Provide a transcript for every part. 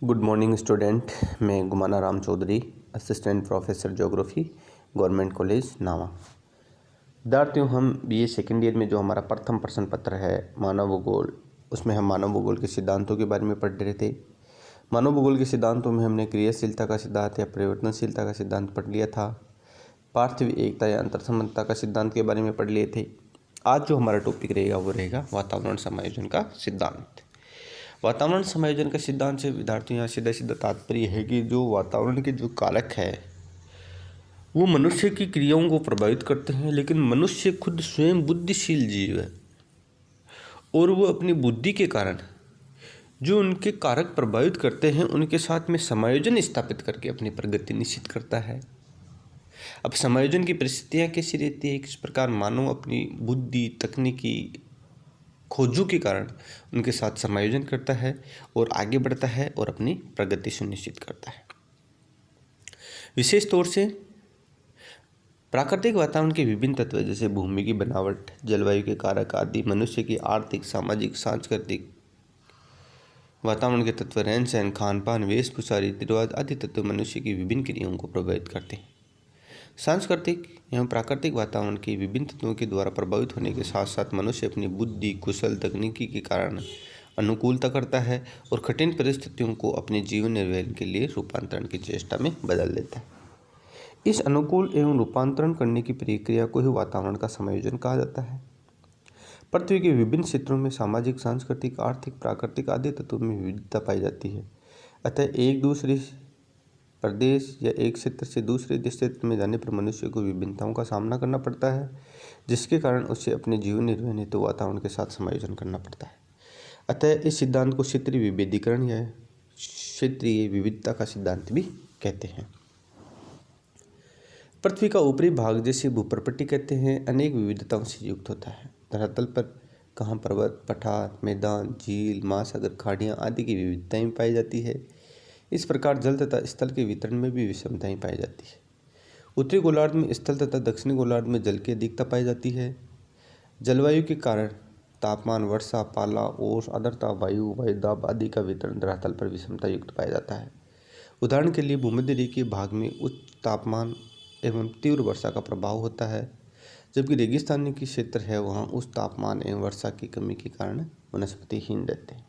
Good morning student. मैं Gumana Ram Chaudhary, assistant professor geography, government college Nawa. विद्यार्थियों, हम बीए सेकेंड ईयर में जो हमारा प्रथम प्रश्न पत्र है मानव भूगोल, उसमें हम मानव भूगोल के सिद्धांतों के बारे में पढ़ रहे थे। मानव भूगोल के सिद्धांतों में हमने क्रियाशीलता का सिद्धांत या परिवर्तनशीलता का सिद्धांत पढ़ लिया था। पार्थिव एकता या अंतर संबंधता का सिद्धांत के बारे में पढ़ लिए थे। आज जो हमारा टॉपिक रहेगा वो रहेगा वातावरण समायोजन का सिद्धांत। वातावरण समायोजन का सिद्धांत से विद्यार्थियों यहाँ सीधा सीधा तात्पर्य है कि जो वातावरण के जो कारक है वो मनुष्य की क्रियाओं को प्रभावित करते हैं, लेकिन मनुष्य खुद स्वयं बुद्धिशील जीव है और वो अपनी बुद्धि के कारण जो उनके कारक प्रभावित करते हैं उनके साथ में समायोजन स्थापित करके अपनी प्रगति निश्चित करता है। अब समायोजन की परिस्थितियाँ कैसी रहती है, किस प्रकार मानव अपनी बुद्धि तकनीकी खोजों के कारण उनके साथ समायोजन करता है और आगे बढ़ता है और अपनी प्रगति सुनिश्चित करता है। विशेष तौर से प्राकृतिक वातावरण के विभिन्न तत्व जैसे भूमि की बनावट, जलवायु के कारक आदि, मनुष्य की आर्थिक, सामाजिक, सांस्कृतिक वातावरण के तत्व, रहन सहन, खान पान, वेशभूषा, रीति रिवाज आदि तत्व मनुष्य की विभिन्न क्रियाओं को प्रभावित करते हैं। सांस्कृतिक एवं प्राकृतिक वातावरण के विभिन्न तत्वों के द्वारा प्रभावित होने के साथ साथ मनुष्य अपनी बुद्धि, कुशल तकनीकी के कारण अनुकूलता करता है और कठिन परिस्थितियों को अपने जीवन निर्वहन के लिए रूपांतरण की चेष्टा में बदल देता है। इस अनुकूल एवं रूपांतरण करने की प्रक्रिया को ही वातावरण का समायोजन कहा जाता है। पृथ्वी के विभिन्न क्षेत्रों में सामाजिक, सांस्कृतिक, आर्थिक, प्राकृतिक आदि तत्वों में विविधता पाई जाती है। अतः एक दूसरे प्रदेश या एक क्षेत्र से दूसरे क्षेत्र में जाने पर मनुष्य को विभिन्नताओं का सामना करना पड़ता है, जिसके कारण उसे अपने जीवन निर्वहन हेतु वातावरण के साथ समायोजन करना पड़ता है। अतः इस सिद्धांत को क्षेत्रीय विभेदीकरण या क्षेत्रीय विविधता का सिद्धांत भी कहते हैं। पृथ्वी का ऊपरी भाग, जैसे भूप्रपट्टी कहते हैं, अनेक विविधताओं से युक्त होता है। धरातल पर कहाँ पर्वत, पठार, मैदान, झील, महासागर, खाड़ियाँ आदि की विविधताएं पाई जाती है। इस प्रकार जल तथा स्थल के वितरण में भी विषमताएं पाई जाती है। उत्तरी गोलार्ध में स्थल तथा दक्षिणी गोलार्ध में जल की अधिकता पाई जाती है। जलवायु के कारण तापमान, वर्षा, पाला, ओस, आर्द्रता, वायुदाब आदि का वितरण धरातल पर विषमता युक्त पाया जाता है। उदाहरण के लिए भूमध्य रेखीय भाग में उच्च तापमान एवं तीव्र वर्षा का प्रभाव होता है, जबकि रेगिस्तानी की क्षेत्र है वहाँ उच्च तापमान एवं वर्षा की कमी के कारण वनस्पतिहीन रहते हैं।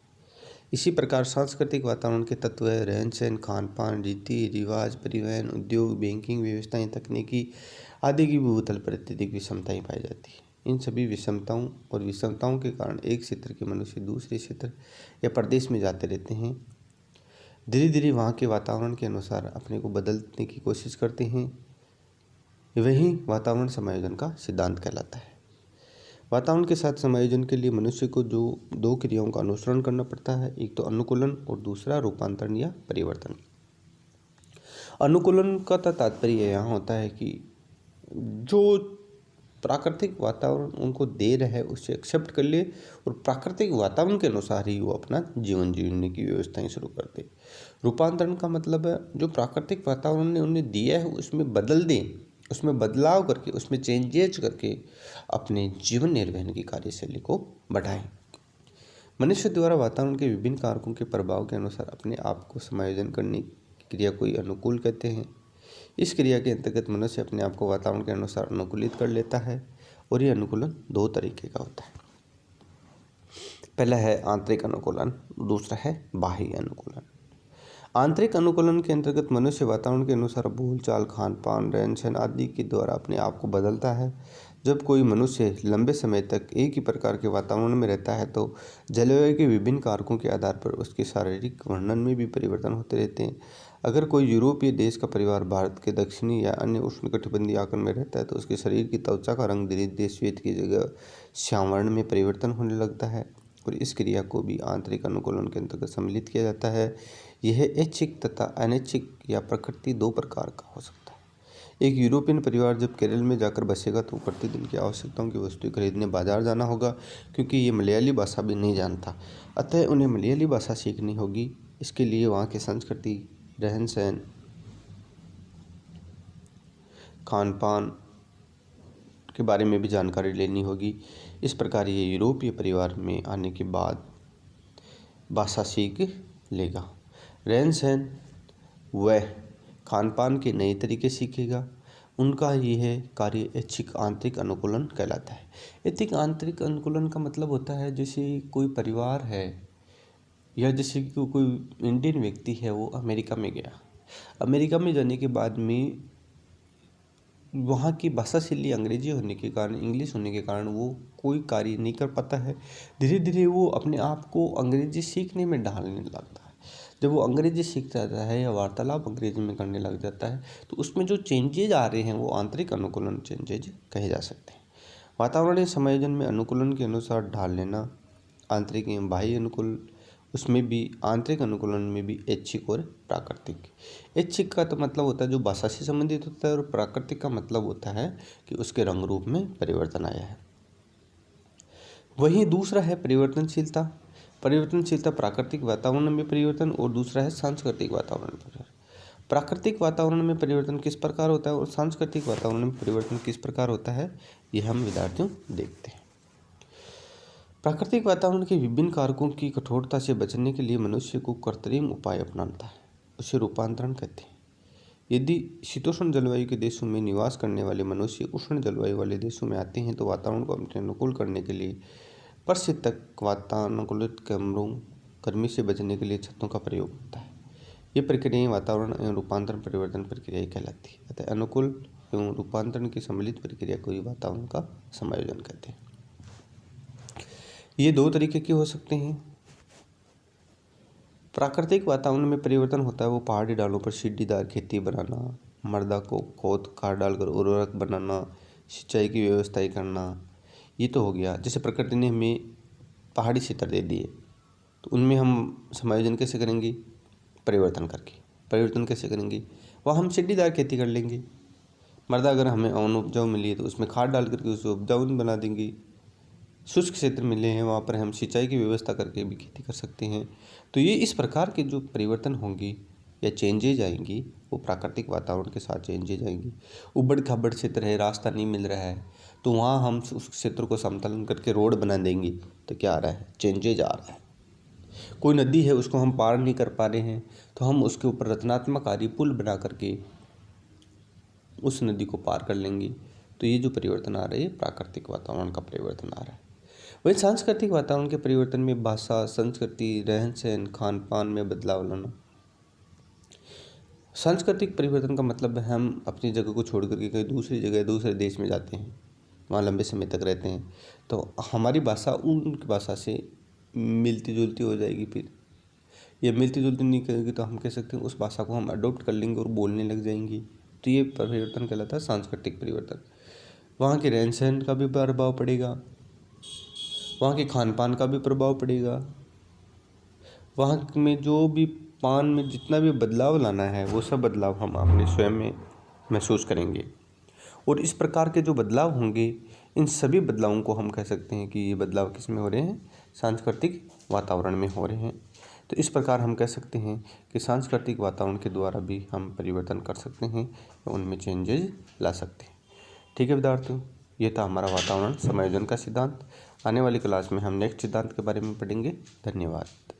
इसी प्रकार सांस्कृतिक वातावरण के तत्व रहन सहन, खान पान, रीति रिवाज, परिवहन, उद्योग, बैंकिंग व्यवस्थाएं, तकनीकी आदि की भूतल पर अत्यधिक विषमताएं पाई जाती है। इन सभी विषमताओं और विषमताओं के कारण एक क्षेत्र के मनुष्य दूसरे क्षेत्र या प्रदेश में जाते रहते हैं। धीरे धीरे वहाँ के वातावरण के अनुसार अपने को बदलने की कोशिश करते हैं। वही वातावरण समायोजन का सिद्धांत कहलाता है। वातावरण के साथ समायोजन के लिए मनुष्य को जो दो क्रियाओं का अनुसरण करना पड़ता है, एक तो अनुकूलन और दूसरा रूपांतरण या परिवर्तन। अनुकूलन का तात्पर्य यहाँ होता है कि जो प्राकृतिक वातावरण उनको दे रहा है उसे एक्सेप्ट कर ले और प्राकृतिक वातावरण के अनुसार ही वो अपना जीवन जीने की व्यवस्थाएं शुरू कर दे। रूपांतरण का मतलब है जो प्राकृतिक वातावरण ने उन्हें दिया है उसमें बदल दें, उसमें बदलाव करके, उसमें चेंजेज करके अपने जीवन निर्वहन की कार्यशैली को बढ़ाएं। मनुष्य द्वारा वातावरण के विभिन्न कारकों के प्रभाव के अनुसार अपने आप को समायोजन करने की क्रिया को अनुकूल कहते हैं। इस क्रिया के अंतर्गत मनुष्य अपने आप को वातावरण के अनुसार अनुकूलित कर लेता है और यह अनुकूलन दो तरीके का होता है। पहला है आंतरिक अनुकूलन, दूसरा है बाह्य अनुकूलन। आंतरिक अनुकूलन के अंतर्गत मनुष्य वातावरण के अनुसार बोलचाल, खान पान, रहन सहन आदि के द्वारा अपने आप को बदलता है। जब कोई मनुष्य लंबे समय तक एक ही प्रकार के वातावरण में रहता है तो जलवायु के विभिन्न कारकों के आधार पर उसके शारीरिक वर्णन में भी परिवर्तन होते रहते हैं। अगर कोई यूरोपीय देश का परिवार भारत के दक्षिणी या अन्य उष्णकटिबंधीय आकर में रहता है तो उसके शरीर की त्वचा का रंग धीरे धीरे श्वेत की जगह श्यामवर्ण में परिवर्तन होने लगता है और इस क्रिया को भी आंतरिक अनुकूलन के अंतर्गत सम्मिलित किया जाता है। यह ऐच्छिक तथा अनैच्छिक या प्रकृति दो प्रकार का हो सकता है। एक यूरोपियन परिवार जब केरल में जाकर बसेगा तो प्रतिदिन की आवश्यकताओं की वस्तुएं खरीदने बाजार जाना होगा, क्योंकि ये मलयाली भाषा भी नहीं जानता, अतः उन्हें मलयाली भाषा सीखनी होगी। इसके लिए वहाँ की संस्कृति, रहन सहन, खान पान के बारे में भी जानकारी लेनी होगी। इस प्रकार ये यूरोपीय परिवार में आने के बाद भाषा सीख लेगा। रहन सहन व खान पान के नए तरीके सीखेगा। उनका यह कार्य ऐच्छिक आंतरिक अनुकूलन कहलाता है। ऐच्छिक आंतरिक अनुकूलन का मतलब होता है जैसे कोई परिवार है या जैसे कि कोई इंडियन व्यक्ति है, वो अमेरिका में गया। अमेरिका में जाने के बाद में वहाँ की भाषा शैली अंग्रेजी होने के कारण, इंग्लिश होने के कारण वो कोई कार्य नहीं कर पाता है। धीरे धीरे वो अपने आप को अंग्रेजी सीखने में ढालने लगता है। जब वो अंग्रेजी सीख जाता है या वार्तालाप अंग्रेजी में करने लग जाता है, तो उसमें जो चेंजेज आ रहे हैं वो आंतरिक अनुकूलन चेंजेज कहे जा सकते हैं। वातावरणीय समायोजन में अनुकूलन के अनुसार ढाल लेना, आंतरिक एवं बाह्य अनुकूल, उसमें भी आंतरिक अनुकूलन में भी ऐच्छिक और प्राकृतिक। ऐच्छिक का तो मतलब होता है जो भाषा से संबंधित होता है, और प्राकृतिक का मतलब होता है कि उसके रंग रूप में परिवर्तन आया है। वहीं दूसरा है परिवर्तनशीलता। परिवर्तनशीलता प्राकृतिक वातावरण में परिवर्तन, और दूसरा है सांस्कृतिक वातावरण में परिवर्तन। प्राकृतिक वातावरण में परिवर्तन किस प्रकार होता है और सांस्कृतिक वातावरण में परिवर्तन किस प्रकार होता है, ये हम विद्यार्थियों देखते हैं। प्राकृतिक वातावरण के विभिन्न कारकों की कठोरता से बचने के लिए मनुष्य को कृत्रिम उपाय अपनाता है, उसे रूपांतरण कहते हैं। यदि शीतोष्ण जलवायु के देशों में निवास करने वाले मनुष्य उष्ण जलवायु वाले देशों में आते हैं, तो वातावरण को अपने अनुकूल करने के लिए परिस्थितिक वातानुकूलित कमरों, गर्मी से बचने के लिए छतों का प्रयोग होता है। ये प्रक्रियाएं वातावरण एवं रूपांतरण परिवर्तन प्रक्रियाएं कहलाती है। अतः अनुकूल एवं रूपांतरण की सम्मिलित प्रक्रिया को ही वातावरण का समायोजन कहते हैं। ये दो तरीके के हो सकते हैं। प्राकृतिक वातावरण में परिवर्तन होता है वो पहाड़ी ढालों पर सीढ़ीदार खेती बनाना, मृदा को खोद खाद डालकर उर्वरक बनाना, सिंचाई की व्यवस्थाएं करना, ये तो हो गया। जैसे प्रकृति ने हमें पहाड़ी क्षेत्र दे दिए, तो उनमें हम समायोजन कैसे करेंगे, परिवर्तन करके। परिवर्तन कैसे करेंगे, वहाँ हम सीढ़ीदार खेती कर लेंगे। मृदा अगर हमें अनउपजाऊ मिली है तो उसमें खाद डाल करके उसे उपजाऊ बना देंगे। शुष्क क्षेत्र मिले हैं वहाँ पर हम सिंचाई की व्यवस्था करके भी खेती कर सकते हैं। तो ये इस प्रकार के जो परिवर्तन होंगे या चेंजेज आएंगी, वो प्राकृतिक वातावरण के साथ चेंजेज आएंगी। उबड़ खाबड़ क्षेत्र है, रास्ता नहीं मिल रहा है, तो वहाँ हम उस क्षेत्र को समतल करके रोड बना देंगे, तो क्या आ रहा है, चेंजेज आ रहा है। कोई नदी है उसको हम पार नहीं कर पा रहे हैं, तो हम उसके ऊपर रचनात्मक पुल बना करके उस नदी को पार कर लेंगे। तो ये जो परिवर्तन आ रहे हैं, प्राकृतिक वातावरण का परिवर्तन आ रहा है। वही सांस्कृतिक वातावरण के परिवर्तन में भाषा, संस्कृति, रहन सहन, खान पान में बदलाव लाना। सांस्कृतिक परिवर्तन का मतलब है हम अपनी जगह को छोड़ करके कहीं दूसरी जगह, दूसरे देश में जाते हैं, वहाँ लंबे समय तक रहते हैं, तो हमारी भाषा उनकी भाषा से मिलती जुलती हो जाएगी। फिर ये मिलती जुलती नहीं करेगी तो हम कह सकते हैं उस भाषा को हम अडोप्ट कर लेंगे और बोलने लग जाएंगे। तो ये परिवर्तन कहलाता है सांस्कृतिक परिवर्तन। वहाँ के रहन सहन का भी प्रभाव पड़ेगा, वहाँ के खान पान का भी प्रभाव पड़ेगा, वहाँ में जो भी पान में जितना भी बदलाव लाना है वो सब बदलाव हम अपने स्वयं में महसूस करेंगे। और इस प्रकार के जो बदलाव होंगे, इन सभी बदलावों को हम कह सकते हैं कि ये बदलाव किस में हो रहे हैं, सांस्कृतिक वातावरण में हो रहे हैं। तो इस प्रकार हम कह सकते हैं कि सांस्कृतिक वातावरण के द्वारा भी हम परिवर्तन कर सकते हैं, उनमें चेंजेज ला सकते हैं। ठीक है विद्यार्थियों, ये था हमारा वातावरण समायोजन का सिद्धांत। आने वाली क्लास में हम नेक्स्ट सिद्धांत के बारे में पढ़ेंगे। धन्यवाद।